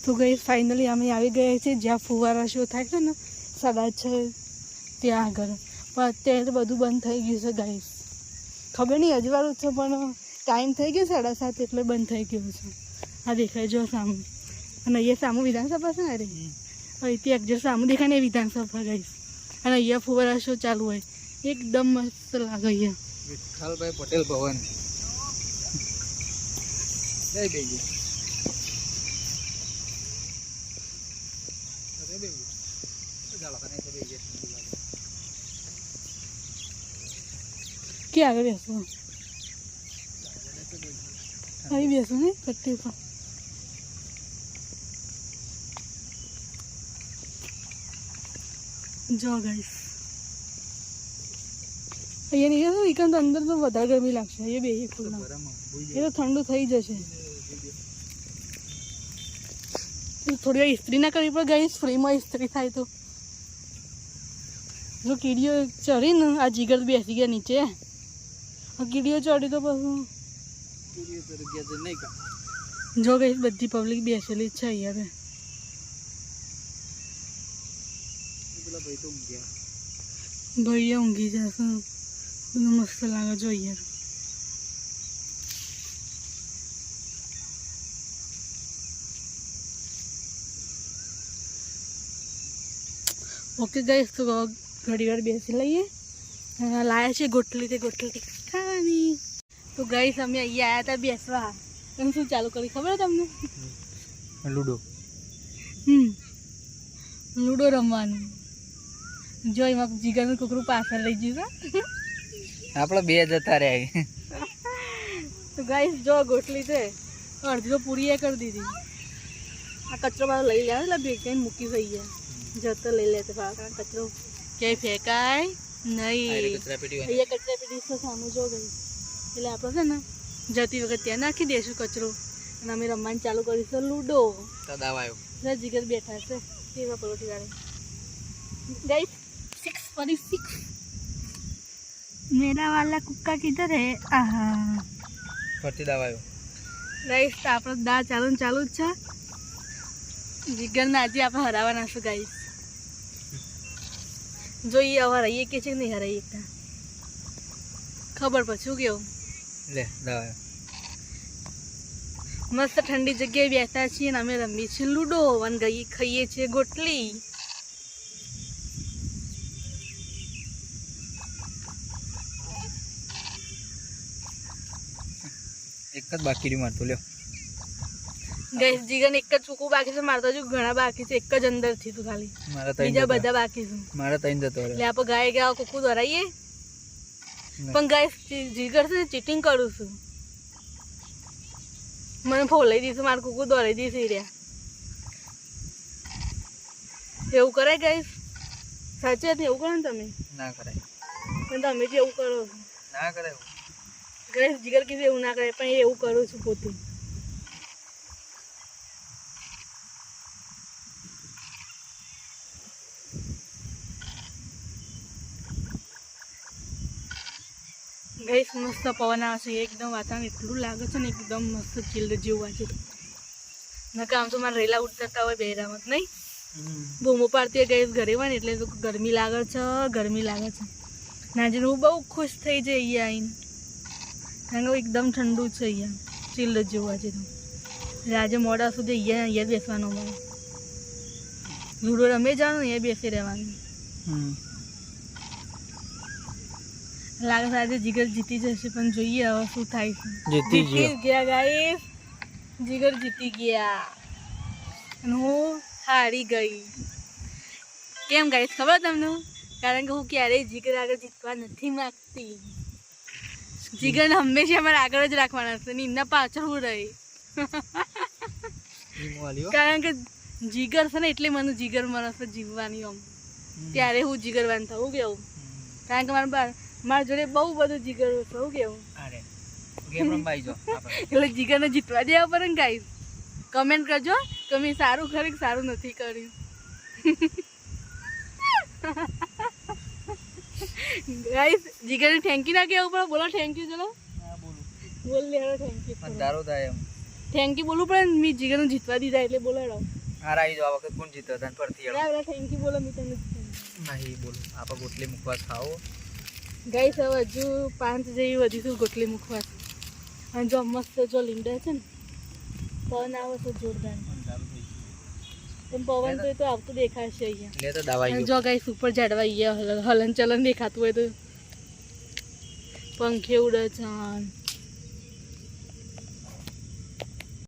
તો ગઈ ફાઇનલી અમે આવી ગયા છીએ જ્યાં ફુવારા શો થાય છે ને 6:30 ત્યાં આગળ. પણ અત્યારે તો બધું બંધ થઈ ગયું છે ગાઈસ. ખબર નહીં અજવાળું છે પણ ટાઈમ થઈ ગયો 7:30 એટલે બંધ થઈ ગયું છે. આ દેખાય જો સામું. અને અહીંયા સામું વિધાનસભા છે ને. અરે અહીંથી એક્ઝેક્ટ સામું દેખાય ને વિધાનસભા ગાઈસ. અને અહીંયા ફુવારા શો ચાલુ હોય એકદમ મસ્ત લાગે અહીંયા. વિઠ્ઠલભાઈ પટેલ ભવન જય બેજી ક્યાં આગળ બેસવું? અહીં બેસું ને કટ્ટી પર. જો ગાઈસ અહીંયા નહીં તો અંદર તો વધારે ગરમી લાગશે. અહીંયા બે ખુલ્લા એ તો ઠંડુ થઈ જશે. થોડી વાર ઇસ્ત્રી ના કરવી પડે ગાઈસ. ફ્રીમાં ઇસ્ત્રી થાય તો. જો કીડીઓ ચડી ને આ જીગર બેસી ગયા નીચે. કીડીઓ ચડી તો પછી જો ગઈ બધી પબ્લિક બેસેલી જ છે અહીંયા. ભાઈ ઊંઘી જશે. બધું મસ્ત લાગે જો યાર. ઓકે ગાઈસ તો ઘડી વાર બેસી લઈએ. લાયા છે ગોટલી તે ગોટલી ખાવાની. તો ગાઈસ અમે અહીંયા આવ્યા હતા બેસવા. તમે શું ચાલુ કરી ખબર તમને? લૂડો. લૂડો રમવાનું. જો એમાં જીગરનું કુકરું પાછળ લઈ ગયું છે. આપણે બે જતા રહ્યા. તો ગાઈસ જો ગોટલી છે અડધી તો પૂરી એ કરી દીધી. આ કચરો બાર લઈ લે એટલે ભેગા મૂકી થઈ ગયા. જતો લઈ લેते કચરો ક્યાંય ફેંકાય નહીં. અહીંયા કચરા પેટી છે સામું જો ગઈ. એટલે આપણે છે ને જતી વખત ત્યાં નાખી દઈશું કચરો. અને અમે રમવાનું ચાલુ કરીશું લૂડો. જીગર બેઠા છે કેવા પલોઠી વાળે. गाइस 6:46 मेरा वाला कुक्का किधर है? आहा ફરતી દવાયો ગાઈસ તો આપણો દા ચાલુ જ છે. જીગરને આજે આપણે હરાવવાના છે ગાઈસ. જોઈએ હવે હરાઈએ કે છે કે નહીં હરાઈએ ખબર પછી કેવું. લે દવાયો મસ્ત ઠંડી જગ્યાએ બેઠા છીએ અને અમે રમીએ છીએ લૂડો અને ગઈ ખાઈએ છીએ ગોટલી. એક જ બાકી રહ્યું મારતો લ્યો. ગેસ જીગન એક જ ચૂકું બાકી છે. મારતો હજુ ઘણા બાકી છે. એક જ અંદર થી તું ખાલી બીજા બધા બાકી છે. મારા તઈ જતો એટલે આપણે ગાય ગયા કુકુ ધરાઈએ. પણ ગાય જીગર છે ચીટિંગ કરું છું. મને ફોલાઈ દીધું મારું કુકુ દોરાઈ દીધી રહ્યા. એવું કરાય ગાઈસ? સાચી વાત એવું કરો ને તમે? ના કરાય. પણ તમે જે એવું કરો છો ના કરાય. ગાઈસ જીગર કીધું એવું ના કરે પણ એવું કરું છું પોતે. ગાઈસ મસ્ત પવન આવે છે. એકદમ વાતાવરણ એટલું લાગે છે ને એકદમ મસ્ત ચીલ્ડ જેવું છે. નકા આમ તો મારે રેલા ઉતરતા હોય બેરામત નહીં બૂમો પાડતી હોય ગાઈસ ઘરે હોય ને એટલે તો ગરમી લાગે છે. નાજીને હું બહુ ખુશ થઈ જાય અહીંયા આવીને. કારણ કે એકદમ ઠંડુ છે અહીંયા ચીલ્ડ જેવું છે. તો આજે મોડા સુધી અહીંયા બેસવાનું અમારે. લૂડો રમે જવાનું અહીંયા બેસી રહેવાનું. લાગે છે આજે જીગર જીતી જશે પણ જોઈએ હવે શું થાય છે. જીતી ગયા ગાઈસ. જીગર જીતી ગયા અને હું હારી ગઈ. કેમ ગાઈસ ખબર તમને? કારણ કે હું ક્યારેય જીગર આગળ જીતવા નથી માંગતી. જીગરને હંમેશા અમારે આગળ જ રાખવાના છે ને એમના પાછળ હું રહી. કારણ કે જીગર છે ને એટલે મને જીગર મનસ જીવવાની આમ ત્યારે હું જીગરવાન થવું કેવું. કારણ કે મારા જોડે બહુ બધું જીગર થવું કેવું. એટલે જીગરને જીતવા દેવા પડે ને ગાઈસ. કમેન્ટ કરજો કે મેં સારું કર્યું કે સારું નથી કર્યું. ગાઈસ જીગરને થેન્ક યુ ના કહેવું પડે. બોલો થેન્ક યુ. ચલો બોલ લે થેન્ક યુ. અંધારો થાય એમ થેન્ક યુ બોલવું પડે ને મેં જીગરને જીતવા દીધા એટલે બોલાડો હાર આવી જાઓ આ વખત કોણ જીતો તને ફરતી હેડો થેન્ક યુ બોલો મેં તમને નહીં બોલો આપણે ગોટલી મુકવા ખાઓ ગાઈસ હવે હજુ 5 જેવી વધીશું ગોટલી મૂકવા અને જો મસ્ત જો લીંડા છે ને પવન આવે છે જોરદાર પણ પવન તો આવતું દેખાશે અહીંયા લે તો દવાઈ અને જો ગાઈસ ઉપર ઝાડવા અહીંયા હલન ચલન દેખાતું હોય તો પંખે ઉડે છે